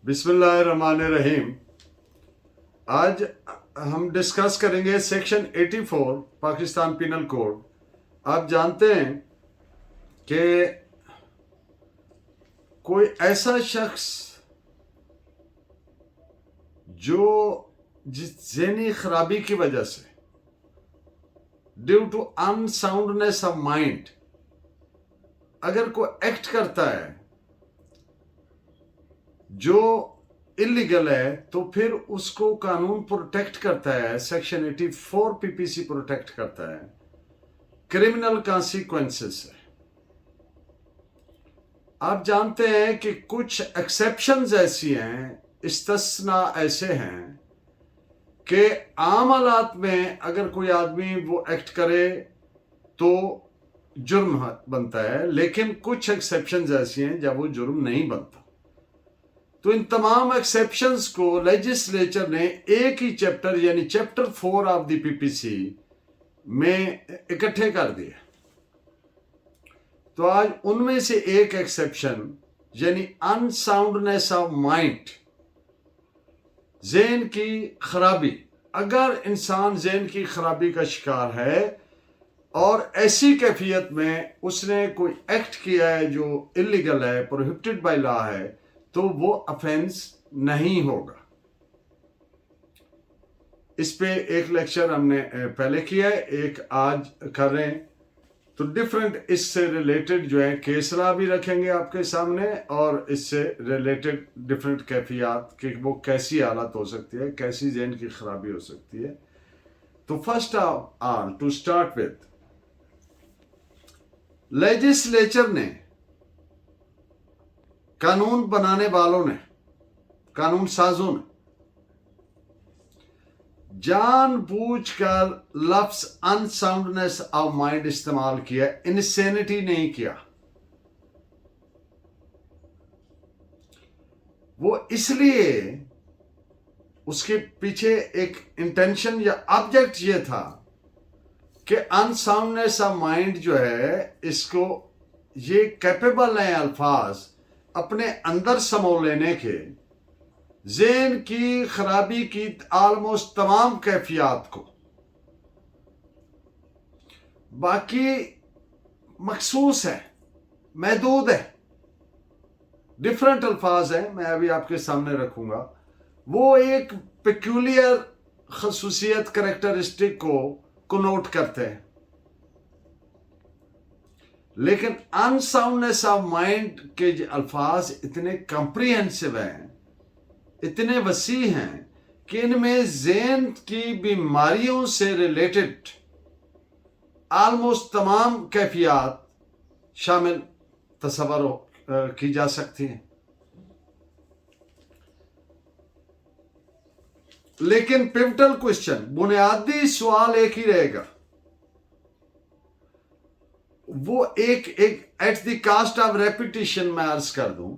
बिस्मिल्लाहिर्रहमानिर्रहीम। आज हम डिस्कस करेंगे सेक्शन 84 पाकिस्तान पिनल कोड। आप जानते हैं कि कोई ऐसा शख्स जो जिस ज़हनी खराबी की वजह से due to unsoundness of mind अगर कोई एक्ट करता है जो इलीगल है तो फिर उसको कानून प्रोटेक्ट करता है। सेक्शन 84 पीपीसी प्रोटेक्ट करता है क्रिमिनल कॉन्सिक्वेंसेस से। आप जानते हैं कि कुछ एक्सेप्शंस ऐसी हैं, इस्तिस्ना ऐसे हैं कि आम हालात में अगर कोई आदमी वो एक्ट करे तो जुर्म बनता है, लेकिन कुछ एक्सेप्शंस ऐसी हैं जब वो जुर्म नहीं बनता। तो इन तमाम एक्सेप्शंस को लेजिस्लेचर ने एक ही चैप्टर यानी चैप्टर 4 ऑफ द पीपीसी में इकट्ठे कर दिए। तो आज उनमें से एक एक्सेप्शन यानी अनसाउंडनेस ऑफ माइंड, ज़हन की खराबी। अगर इंसान ज़हन की खराबी का शिकार है और ऐसी कैफियत में उसने कोई एक्ट किया है जो इलीगल है, प्रोहिबिटेड बाय लॉ है, तो वो ऑफेंस नहीं होगा। इस पे एक लेक्चर हमने पहले किया है, एक आज कर रहे हैं। तो डिफरेंट इससे रिलेटेड जो है केस लॉ भी रखेंगे आपके सामने और इससे रिलेटेड डिफरेंट कैफियत कि वो कैसी हालत हो सकती है, कैसी ज़हन की खराबी हो सकती है। तो first all to start with, legislature ने, कानून बनाने वालों ने, कानून साजों ने जानबूझकर लफ्ज अनसाउंडनेस ऑफ माइंड इस्तेमाल किया, इनसेनिटी नहीं किया। वो इसलिए उसके पीछे एक इंटेंशन या ऑब्जेक्ट ये था कि अनसाउंडनेस ऑफ माइंड जो है, इसको ये कैपेबल है अल्फाज अपने अंदर समो लेने के, ज़हन की खराबी की आलमोस्ट तमाम कैफियत को। बाकी मखसूस है, महदूद है, डिफरेंट अल्फाज हैं, मैं अभी आपके सामने रखूंगा। वो एक पेक्यूलियर खसूसियत करेक्टरिस्टिक को नोट करते हैं, लेकिन अनसाउंडनेस ऑफ माइंड के अल्फाज इतने कॉम्प्रिहेंसिव हैं, इतने वसी हैं कि इनमें ज़हन की बीमारियों से रिलेटेड आलमोस्ट तमाम कैफियत शामिल तस्वर की जा सकती हैं। लेकिन पिवटल क्वेश्चन, बुनियादी सवाल एक ही रहेगा। वो एक at the cost of repetition मैं अर्ज कर दूं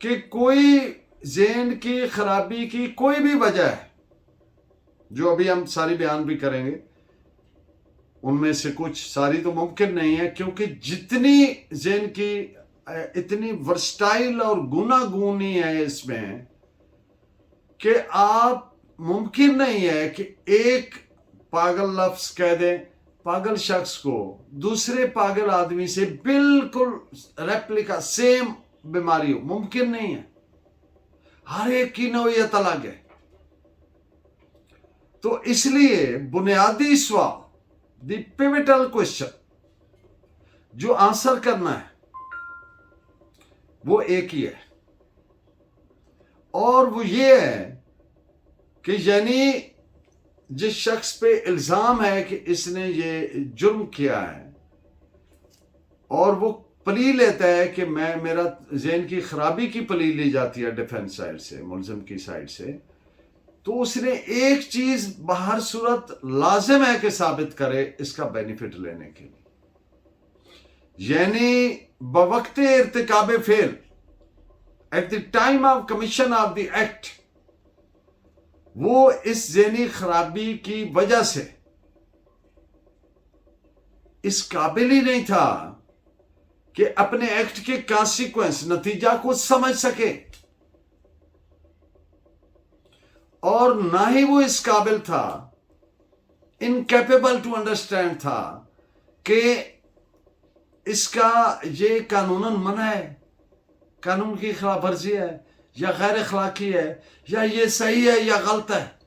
कि कोई ज़हन की खराबी की कोई भी वजह है, जो अभी हम सारी बयान भी करेंगे, उनमें से कुछ, सारी तो मुमकिन नहीं है क्योंकि जितनी ज़हन की इतनी वर्सटाइल और गुनागूनी है इसमें कि आप मुमकिन नहीं है कि एक पागल लफ्ज कह दें पागल शख्स को दूसरे पागल आदमी से बिल्कुल रेप्लिका सेम बीमारी हो, मुमकिन नहीं है। हर एक की नौयत अलग है। तो इसलिए बुनियादी सवाल, द पिवटल क्वेश्चन जो आंसर करना है वो एक ही है, और वो ये है कि यानी जिस शख्स पे इल्जाम है कि इसने ये जुर्म किया है और वो प्ली लेता है कि मेरा ज़हन की खराबी की प्ली ली जाती है डिफेंस साइड से, मुलजिम की साइड से, तो उसने एक चीज बाहर सूरत लाजिम है कि साबित करे इसका बेनिफिट लेने के लिए, यानी बवक्ते इर्तिकाब फेल, at the time of commission of the act, वो इस ज़हनी खराबी की वजह से इस काबिल ही नहीं था कि अपने एक्ट के कॉन्सिक्वेंस, नतीजा को समझ सके, और ना ही वो इस काबिल था, इनकैपेबल टू अंडरस्टैंड था कि इसका ये कानूनन मना है, कानून की खिलाफ वर्जी है, या गैर अखलाकी है, या ये सही है या गलत है।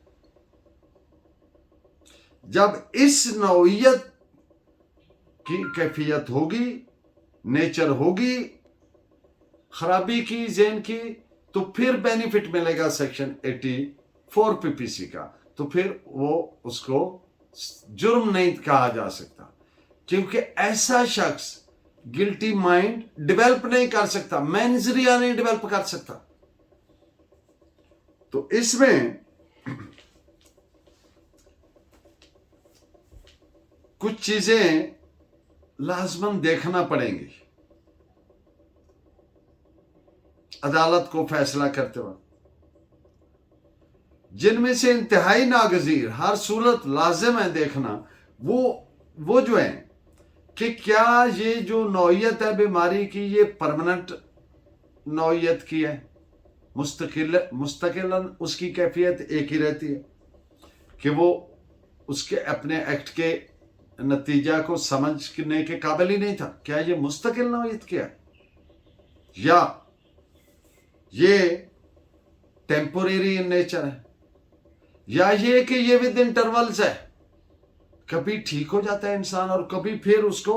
जब इस नौइयत की कैफियत होगी, नेचर होगी खराबी की, ज़हन की, तो फिर बेनिफिट मिलेगा सेक्शन 84 पीपीसी का। तो फिर वो उसको जुर्म नहीं कहा जा सकता, क्योंकि ऐसा शख्स गिल्टी माइंड डेवलप नहीं कर सकता, मेंजरिया नहीं डेवलप कर सकता। तो इसमें कुछ चीजें लाजमन देखना पड़ेंगी अदालत को फैसला करते वक्त, जिनमें से इंतहाई नागजीर, हर सूरत लाजिम है देखना, वो जो है कि क्या ये जो नौइयत है बीमारी की, ये परमानेंट नौइयत की है, मुस्तकिलन उसकी कैफियत एक ही रहती है कि वो उसके अपने एक्ट के नतीजा को समझने के काबिल ही नहीं था। क्या ये मुस्तकिल नौइयत की है, या ये टेम्पोरेरी इन नेचर है, या ये कि ये विद इंटरवल्स है, कभी ठीक हो जाता है इंसान और कभी फिर उसको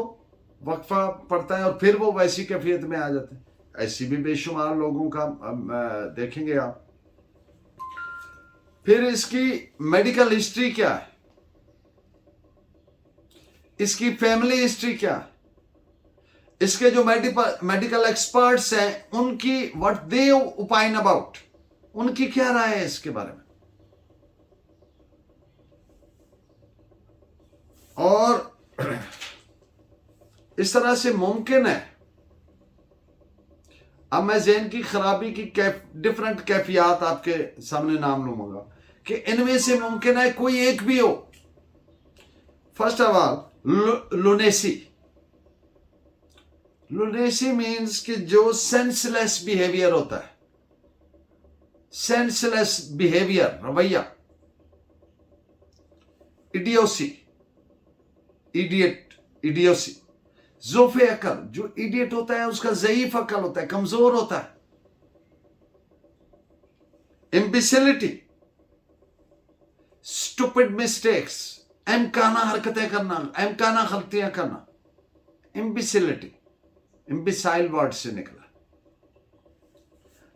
वक्फा पड़ता है और फिर वो वैसी कैफियत में आ जाते हैं। ऐसी भी बेशुमार लोगों का देखेंगे आप। फिर इसकी मेडिकल हिस्ट्री क्या है, इसकी फैमिली हिस्ट्री क्या है, इसके जो मेडिकल एक्सपर्ट्स हैं उनकी व्हाट दे ओपाइन अबाउट, उनकी क्या राय है इसके बारे में। और इस तरह से मुमकिन है, अब मैं ज़हन की खराबी की डिफरेंट कैफियत आपके सामने नाम लूंगा कि इनमें से मुमकिन है कोई एक भी हो। First of all lunacy. Lunacy means कि जो सेंसलेस बिहेवियर होता है, सेंसलेस बिहेवियर, रवैया। इडियोसी, इडियोसी, जोफे अकल। जो इडियट होता है उसका ज़ईफ अकल होता है, कमजोर होता है। इम्बिसिलिटी, स्टूपिड मिस्टेक्स, एमकाना हरकतें करना, एमकाना गलतियां करना, इम्बिसिलिटी, इम्बिसाइल वर्ड से निकला।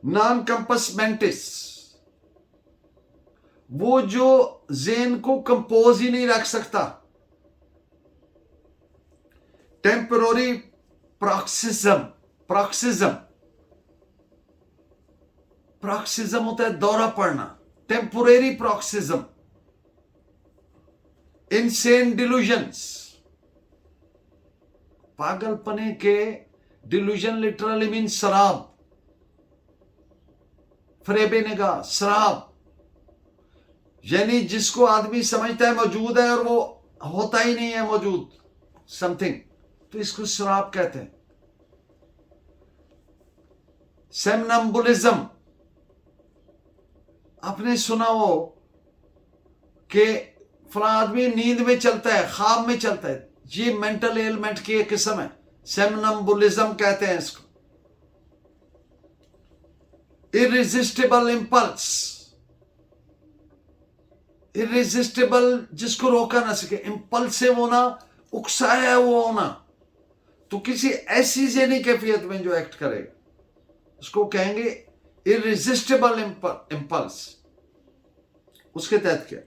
नॉन कंपस मेंटिस, वो जो ज़हन को कंपोज ही नहीं रख सकता। टेम्पोररी प्रॉक्सिज्म होता है दौरा पड़ना, टेम्पोरेरी प्रॉक्सिज्म। इनसेन डिल्यूजन्स, पागलपने के डिल्यूजन लिटरली मीन शराब, फरेबे निगाह, शराब, यानी जिसको आदमी समझता है मौजूद है और वो होता ही नहीं है मौजूद, समथिंग, तो इसको शराब कहते हैं। सेमनम्बुलिज्म, आपने सुना हो कि फला आदमी नींद में चलता है, ख्वाब में चलता है, ये मेंटल एलिमेंट की एक किस्म है, सेमनम्बुलिज्म कहते हैं इसको। इररेजिस्टिबल इंपल्स, इररेजिस्टिबल जिसको रोका ना सके, इंपल्सिव होना, उकसाया हुआ होना। तो किसी ऐसी ज़हनी कैफियत में जो एक्ट करेगा उसको कहेंगे इररेजिस्टिबल इंपल्स। उसके तहत क्या,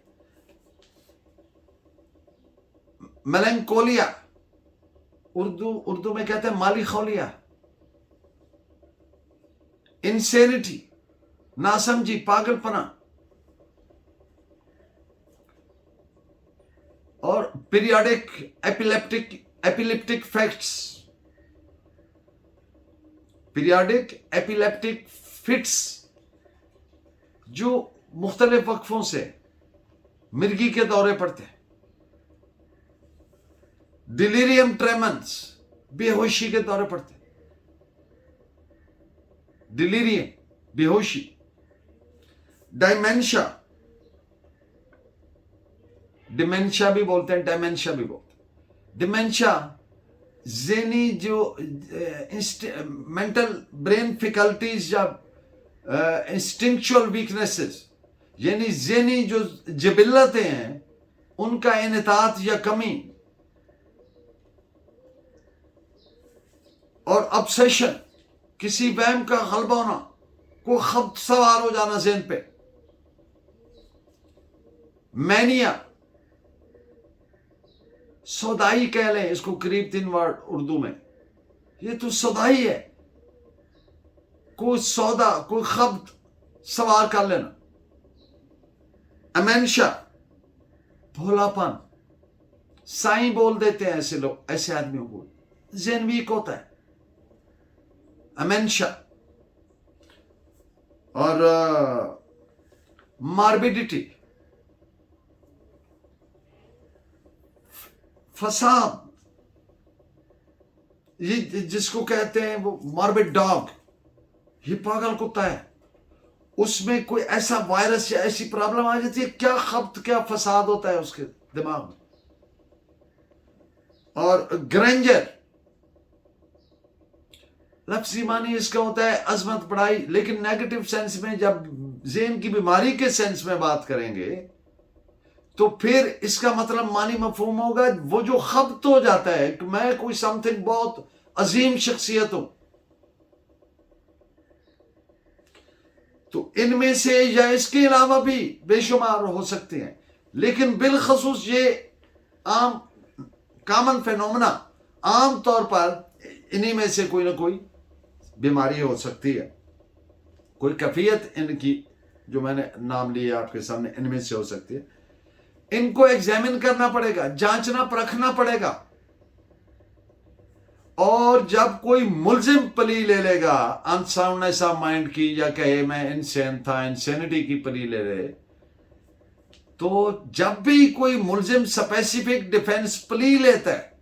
मेलंकोलिया, उर्दू में कहते हैं माली खौलिया। इंसेनिटी, नासमझी, पागलपना। और periodic epileptic facts, periodic epileptic fits, जो मुख्तलिफ वक्फों से मिर्गी के दौरे पड़ते हैं। डिलीरियम ट्रेमेंस, बेहोशी के दौरे पड़ते हैं। डिलीरियम, बेहोशी, डायमेंशिया, डिमेंशिया भी बोलते हैं, डायमेंशिया भी बोलते हैं। डिमेंशिया ज़हनी जो मेंटल ब्रेन फिकल्टीज या इंस्टिंक्चुअल वीकनेसेस, यानी ज़हनी जो जबिल्लतें हैं उनका इनतात या कमी, और ऑब्सेशन, किसी वहम का गलबा होना, को खब्त सवार हो जाना ज़हन पे। मैनिया, सौदाई कह लें इसको, करीब 3 वर्ड उर्दू में, ये तो सौदाई है, कोई सौदा, कोई खब्त सवार कर लेना। अमेंशा, भोलापन, साईं बोल देते हैं ऐसे लोग, ऐसे आदमियों को ज़हन वीक होता है, अमेंशा। और मार्बिडिटी, फसाद, ये जिसको कहते हैं वो मॉर्बिड डॉग, ये पागल कुत्ता है, उसमें कोई ऐसा वायरस या ऐसी प्रॉब्लम आ जाती है, क्या खब्त, क्या फसाद होता है उसके दिमाग में। और ग्रेंजर, लफ्जी मानी इसका होता है अजमत बड़ाई, लेकिन नेगेटिव सेंस में, जब ज़हन की बीमारी के सेंस में बात करेंगे तो फिर इसका मतलब मानी मफहूम होगा वो जो खब्त हो जाता है कि मैं कोई समथिंग बहुत अजीम शख्सियत हूं। तो इनमें से या इसके अलावा भी बेशुमार हो सकते हैं, लेकिन बिलखसूस ये आम कॉमन फेनोमेना, आम तौर पर इन्हीं में से कोई ना कोई बीमारी हो सकती है, कोई कैफियत इनकी जो मैंने नाम लिया आपके सामने, इनमें से हो सकती है। इनको एग्जामिन करना पड़ेगा, जांचना परखना पड़ेगा, और जब कोई मुल्जिम प्ली ले लेगा अनसाउंडनेस ऑफ माइंड की, या कहे मैं इनसेन था, इंसेनिटी की प्ली ले ले, तो जब भी कोई मुल्जिम स्पेसिफिक डिफेंस प्ली लेता है,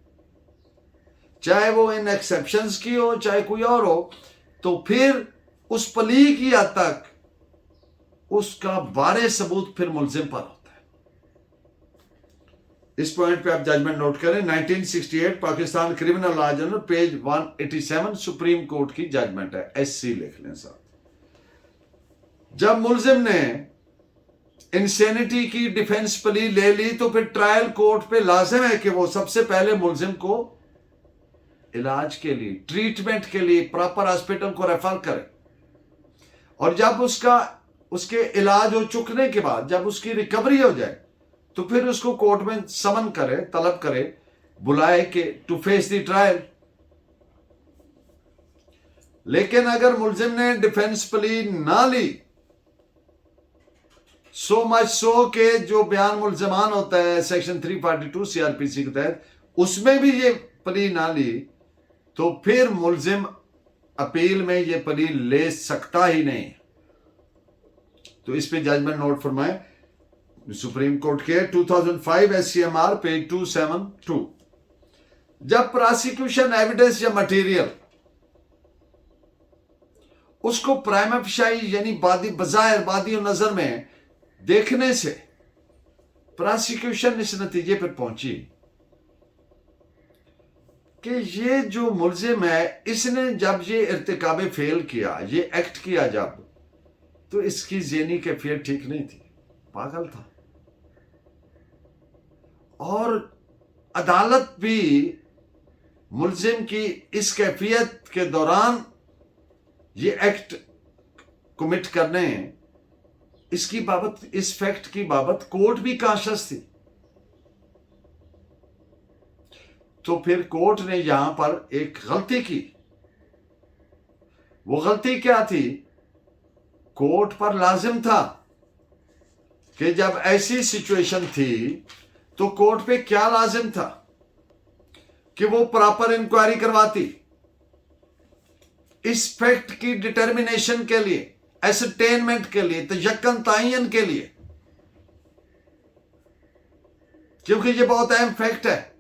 चाहे वो इन एक्सेप्शंस की हो चाहे कोई और हो, तो फिर उस प्ली की हद तक उसका वारे सबूत फिर मुल्जिम पर होता है। इस पॉइंट पे आप जजमेंट नोट करें, 1968 Pakistan criminal law journal page 187 supreme court की जजमेंट है, SC लिख लें साहब। जब मुल्जिम ने इंसेनिटी की डिफेंस प्ली ले ली तो फिर ट्रायल कोर्ट पे लाजिम है कि वो सबसे पहले मुल्जिम को इलाज के लिए, ट्रीटमेंट के लिए प्रॉपर हॉस्पिटल को रेफर करे, और जब उसके इलाज हो चुकने के बाद जब उसकी रिकवरी हो जाए तो फिर उसको कोर्ट में समन करे, तलब करे, बुलाए कि टू फेस द ट्रायल। लेकिन अगर मुल्जिम ने डिफेंस प्ली ना ली, सो मच सो के जो बयान मुल्जमान होता है सेक्शन 342 CRPC के तहत, उसमें भी ये प्ली ना ली, तो फिर मुल्जिम अपील में ये प्ली ले सकता ही नहीं। तो इस पे जजमेंट नोट फरमाए सुप्रीम कोर्ट के 2005 SCMR पेज 272। जब प्रोसिक्यूशन एविडेंस या मटेरियल उसको प्राइमा फेशी यानी बादी बजायर बादी नजर में देखने से प्रोसिक्यूशन इस नतीजे पर पहुंची कि ये जो मुल्जिम है, इसने जब ये इर्तिकाबे फेल किया, ये एक्ट किया जब, तो इसकी ज़हनी कैफियत ठीक नहीं थी, पागल था। और अदालत भी मुल्जिम की इस कैफियत के दौरान ये एक्ट कमिट करने, इसकी बाबत, इस फैक्ट की बाबत कोर्ट भी काशिश थी। तो फिर कोर्ट ने यहां पर एक गलती की। वो गलती क्या थी? कोर्ट पर लाजिम था कि जब ऐसी सिचुएशन थी तो कोर्ट पे क्या लाजिम था कि वो प्रॉपर इंक्वायरी करवाती, इस फैक्ट की डिटर्मिनेशन के लिए, एसरटेनमेंट के लिए, तयक्कन तायन के लिए, क्योंकि ये बहुत अहम फैक्ट है।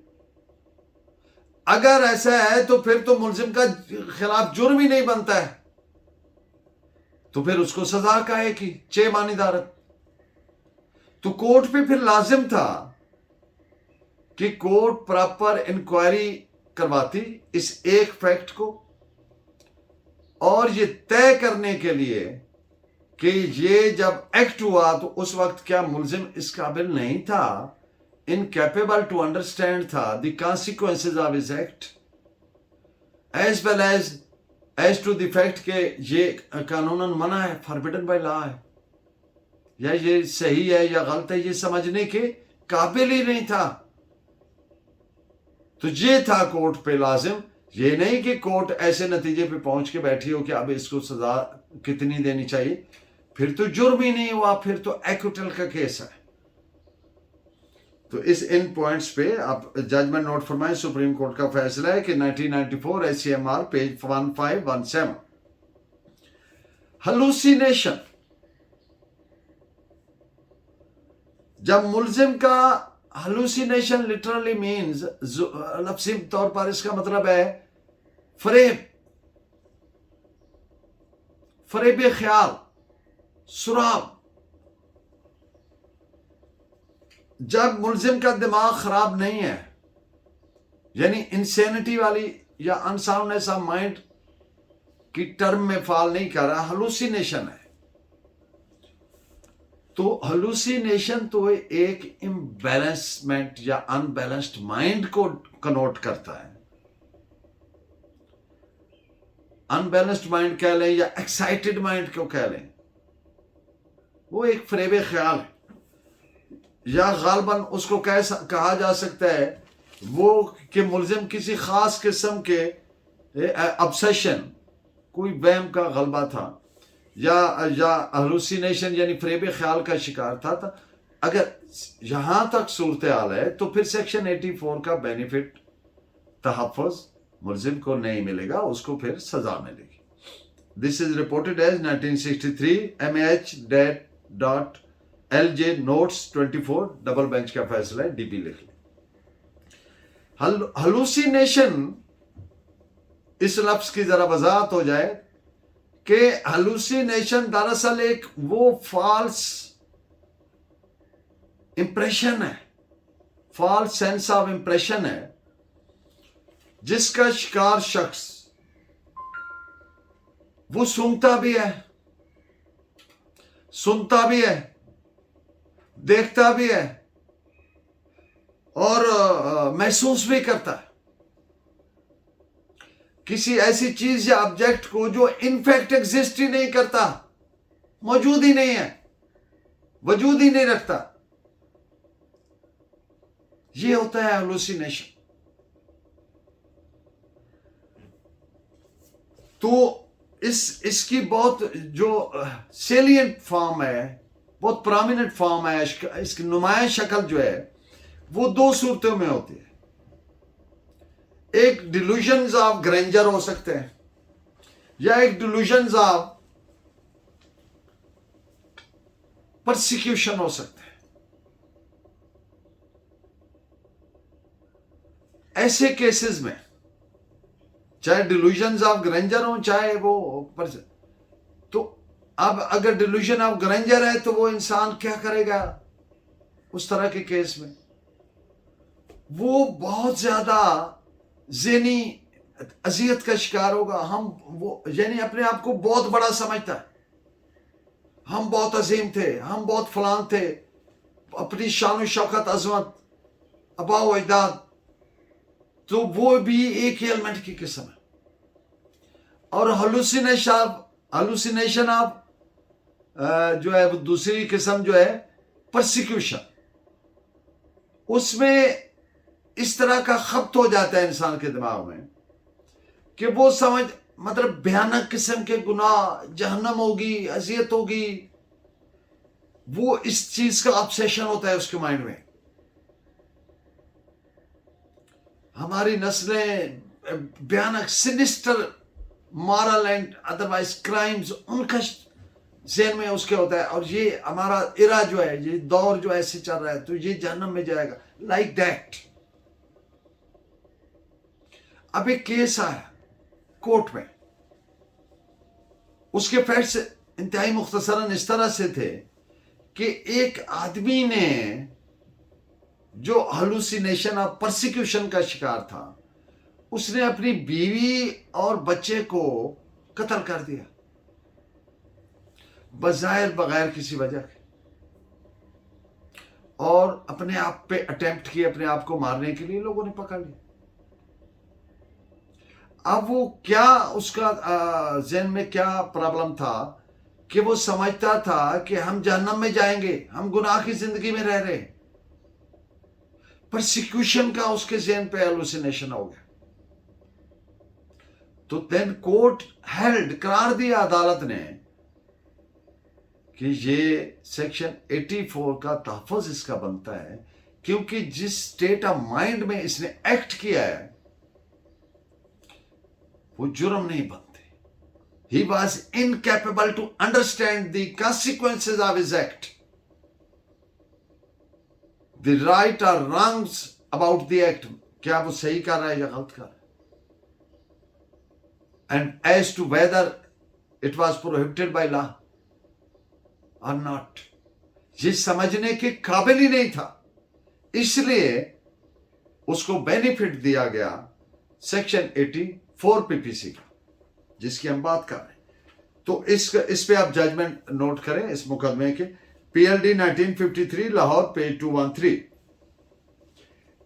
अगर ऐसा है तो फिर तो मुल्जिम का खिलाफ जुर्म ही नहीं बनता है। तो फिर उसको सजा काहे की, चे मानीदारत। तो कोर्ट पे फिर लाजिम था कि कोर्ट प्रॉपर इंक्वायरी करवाती इस एक फैक्ट को, और ये तय करने के लिए कि ये जब एक्ट हुआ तो उस वक्त क्या मुलजिम इस काबिल नहीं था, इनकैपेबल टू अंडरस्टैंड था the consequences of his act, as well as to the fact के ये कानूनन मना है, फॉरबिडन बाय लॉ है, या ये सही है या गलत है, ये समझने के काबिल ही नहीं था। तो ये था कोर्ट पे लाजिम, ये नहीं कि कोर्ट ऐसे नतीजे पे पहुंच के बैठी हो कि अब इसको सजा कितनी देनी चाहिए, फिर तो जुर्म ही नहीं हुआ, फिर तो एक्विटल का केस है। तो इस इन पॉइंट्स पे आप जजमेंट नोट फरमाएं। सुप्रीम कोर्ट का फैसला है कि 1994 SCMR पेज 1517, हलूसिनेशन, जब मुलजिम का हलूसिनेशन लिटरली मीन्स, लफ्ज़ी तौर पर इसका मतलब है फरेब ख्याल, सुराब। जब मुलजिम का दिमाग खराब नहीं है, यानी इंसेनिटी वाली या अनसाउंडनेस ऑफ माइंड की टर्म में फॉल नहीं कर रहा, हलूसिनेशन है। तो हलूसिनेशन तो एक इम्बैलेंसमेंट या अनबैलेंस्ड माइंड को कनोट करता है। अनबैलेंस्ड माइंड कह लें या एक्साइटेड माइंड को कह लें, वो एक फरेब ख्याल है, या गालबन उसको कहा जा सकता है वो कि मुलजिम किसी खास किस्म के ऑब्सेशन, कोई वहम का गलबा था, या हलूसिनेशन यानी फरेब ख्याल का शिकार था। अगर यहां तक सूरत हाल है तो फिर सेक्शन 84 का बेनिफिट तहफ़्फ़ुज़ मुलजिम को नहीं मिलेगा, उसको फिर सजा मिलेगी। This is reported as 1963 MH.LJ notes 24, double bench का फैसला है, DP लिख लें। हलूसिनेशन, इस लफ्ज की जरा वजाहत हो जाए कि हलूसिनेशन दरअसल एक वो फॉल्स इंप्रेशन है, फॉल्स सेंस ऑफ इंप्रेशन है, जिसका शिकार शख्स वो सूंघता भी है, सुनता भी है, देखता भी है और महसूस भी करता है किसी ऐसी चीज या ऑब्जेक्ट को जो इनफैक्ट एग्जिस्ट ही नहीं करता, मौजूद ही नहीं है, वजूद ही नहीं रखता। ये होता है हेलुसिनेशन। तो इसकी बहुत जो सेलिएंट फॉर्म है, बहुत प्रोमिनेंट फॉर्म है, इसकी नुमाया शक्ल जो है वो दो सूरतों में होती है। एक डिल्यूजन्स ऑफ ग्रेंजर हो सकते हैं, या एक डिल्यूजन्स ऑफ परसिक्यूशन हो सकते हैं। ऐसे केसेस में चाहे डिल्यूजन्स ऑफ ग्रेंजर हो, चाहे वो तो अब अगर डिल्यूजन ऑफ ग्रेंजर है तो वो इंसान क्या करेगा उस तरह के केस में? वो बहुत ज्यादा ज़हनी अजियत का शिकार होगा। हम वो यानी अपने आप को बहुत बड़ा समझता है, हम बहुत अजीम थे, हम बहुत फलान थे, अपनी शान शौकत अजमत अबाओ अजदाद, तो वो भी एक ही एलिमेंट की किस्म है। और हलुसिनेशन ऑफ जो है वो दूसरी किस्म जो है परसिक्यूशन, उसमें इस तरह का खप्त हो जाता है इंसान के दिमाग में कि वो समझ मतलब भयानक किस्म के गुनाह, जहन्नम होगी, अजियत होगी, वो इस चीज का ऑब्सेशन होता है उसके माइंड में। हमारी नस्लें भयानक sinister moral and otherwise crimes उनका ज़हन में उसके होता है, और ये हमारा इरा जो है, ये दौर जो ऐसे चल रहा है तो ये जहन्नम में जाएगा, लाइक दैट। अब एक केस आया कोर्ट में, उसके फैक्ट्स इंतहाई मुख्तसरन इस तरह से थे कि एक आदमी ने जो हालुसिनेशन और परसिक्यूशन का शिकार था, उसने अपनी बीवी और बच्चे को कत्ल कर दिया बजायर बगैर किसी वजह के, और अपने आप पे अटेम्प्ट किया अपने आप को मारने के लिए, लोगों ने पकड़ लिया। अब वो क्या, उसका ज़हन में क्या प्रॉब्लम था कि वो समझता था कि हम जहन्नम में जाएंगे, हम गुनाह की जिंदगी में रह रहे। परसिक्यूशन का उसके ज़हन पे हेलुसिनेशन हो गया। तो देन कोर्ट हेल्ड, करार दिया अदालत ने कि ये सेक्शन 84 का तहफ़्फ़ुज़ इसका बनता है, क्योंकि जिस स्टेट ऑफ माइंड में इसने एक्ट किया है वो जुर्म नहीं बनते। He was incapable to understand the consequences of his act, the right or wrongs about the act, क्या वो सही कर रहा है या गलत कर रहा है, and as to whether it was prohibited by law or not, ये समझने के काबिल ही नहीं था। इसलिए उसको बेनिफिट दिया गया सेक्शन 84 पीपीसी का, जिसकी हम बात कर रहे हैं। तो इस पे आप जजमेंट नोट करें इस मुकदमे के, पीएलडी 1953 लाहौर, पेज 213।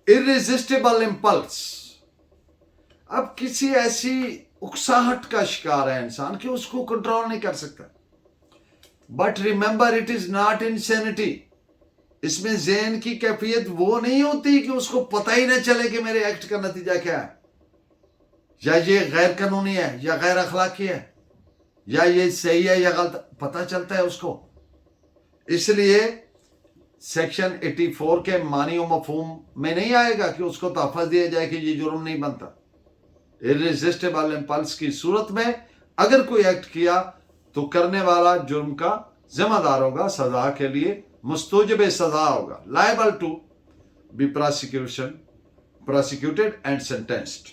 इररेजिस्टिबल इंपल्स, अब किसी ऐसी उकसाहट का शिकार है इंसान कि उसको कंट्रोल नहीं कर सकता। But remember it is not insanity, इसमें ज़हन की कैफियत वो नहीं होती कि उसको पता ही ना चले कि मेरे एक्ट का नतीजा क्या है, या ये गैर कानूनी है या गैर अखलाकी है, या ये सही है या गलत, पता चलता है उसको। इसलिए सेक्शन 84 के मानी व मफहूम में नहीं आएगा कि उसको तहफ़्फ़ुज़ दिया जाए कि ये जुर्म नहीं बनता। इररेजिस्टिबल इंपल्स की सूरत में अगर कोई एक्ट किया तो करने वाला जुर्म का जिम्मेदार होगा, सजा के लिए मुस्तौजिब सजा होगा, liable to be prosecuted and sentenced.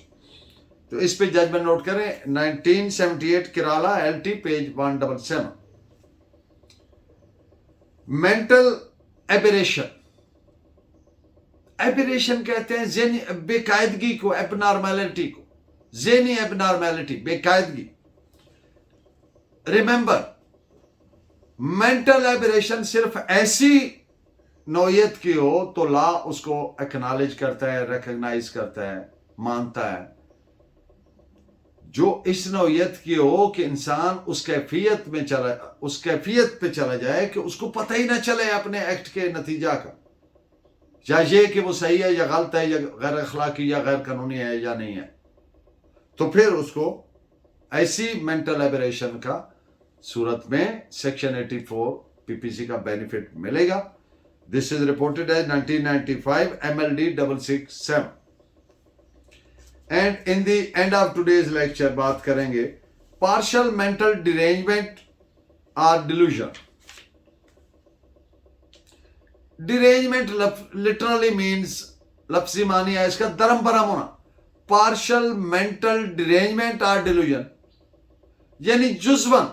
तो इस पे जजमेंट नोट करें, 1978 Kerala LT, page 177। Mental aberration, aberration कहते हैं ज़हनी बेकायदगी को, एबनॉर्मैलिटी को, ज़हनी एबनॉर्मैलिटी, बेकायदगी। रिमेंबर, मेंटल एबरेशन सिर्फ ऐसी नौयत की हो तो लॉ उसको एक्नॉलेज करता है, रिकॉग्नाइज करता है, मानता है। जो इस नौयत की हो कि इंसान उस कैफियत पे चला जाए कि उसको पता ही ना चले अपने एक्ट के नतीजा का, या ये कि वो सही है या गलत है, या गैर अखलाकी या गैर कानूनी है या नहीं है, तो फिर उसको ऐसी मेंटल एबरेशन का सूरत में सेक्शन 84 पीपीसी का बेनिफिट मिलेगा। This is reported as 1995 MLD 667। And in the end of today's lecture बात करेंगे पार्शियल मेंटल डिरेंजमेंट और डिल्यूजन। डिरेंजमेंट लिटरली मीन्स, लफ्जी मानी है इसका धर्म भरम होना। पार्शियल मेंटल डिरेंजमेंट और डिल्यूजन यानी जुज़वन,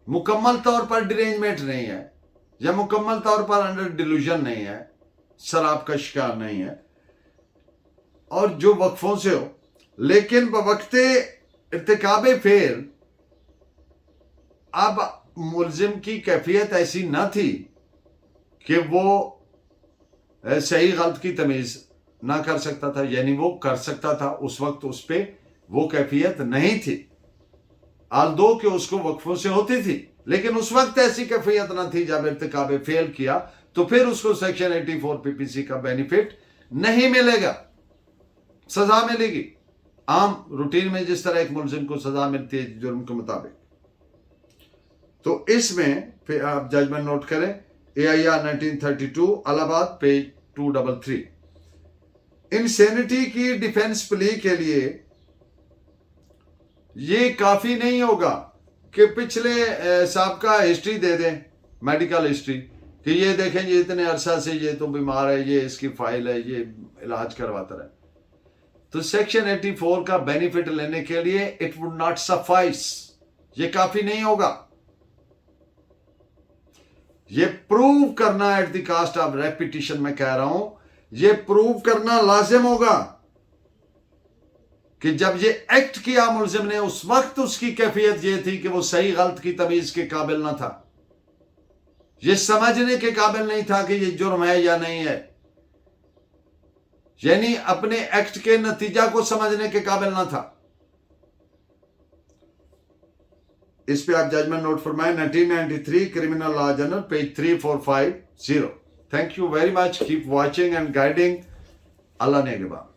मुकम्मल तौर पर डिरेंजमेंट नहीं है या मुकम्मल तौर पर अंडर डिल्यूजन नहीं है, शराब का शिकार नहीं है, और जो वक्फों से हो, लेकिन बवक्ते इर्तिकाबे फेल अब मुलजिम की कैफियत ऐसी न थी कि वो सही गलत की तमीज़ ना कर सकता था, यानी वो कर सकता था, उस वक्त उस पर वो कैफियत नहीं थी, आल्दो कि उसको वक्फों से होती थी, लेकिन उस वक्त ऐसी कैफियत ना थी। जब इर्तिकाबे फेल किया तो फिर उसको सेक्शन 84 पीपीसी का बेनिफिट नहीं मिलेगा, सजा मिलेगी आम रूटीन में जिस तरह एक मुलजिम को सजा मिलती है जुर्म के मुताबिक। तो इसमें फिर आप जजमेंट नोट करें, AIR 1932 इलाहाबाद, पेज 233। इंसेनिटी की डिफेंस प्ली के लिए ये काफी नहीं होगा कि पिछले साबका हिस्ट्री दे दें, मेडिकल हिस्ट्री, कि ये देखें ये इतने अरसा से ये तो बीमार है, ये इसकी फाइल है, ये इलाज करवाता रहे। तो सेक्शन 84 का बेनिफिट लेने के लिए इट वुड नॉट सफाइस, ये काफी नहीं होगा। ये प्रूव करना at the cost of repetition, मैं कह रहा हूं, ये प्रूव करना लाजिम होगा कि जब ये एक्ट किया मुलजिम ने, उस वक्त उसकी कैफियत ये थी कि वो सही गलत की तमीज के काबिल ना था, ये समझने के काबिल नहीं था कि ये जुर्म है या नहीं है, यानी अपने एक्ट के नतीजा को समझने के काबिल ना था। इस पे आप जजमेंट नोट फरमाएं, 1993 criminal law journal, page 3450। Thank you very much, keep watching and guiding. Allah ने के बाद।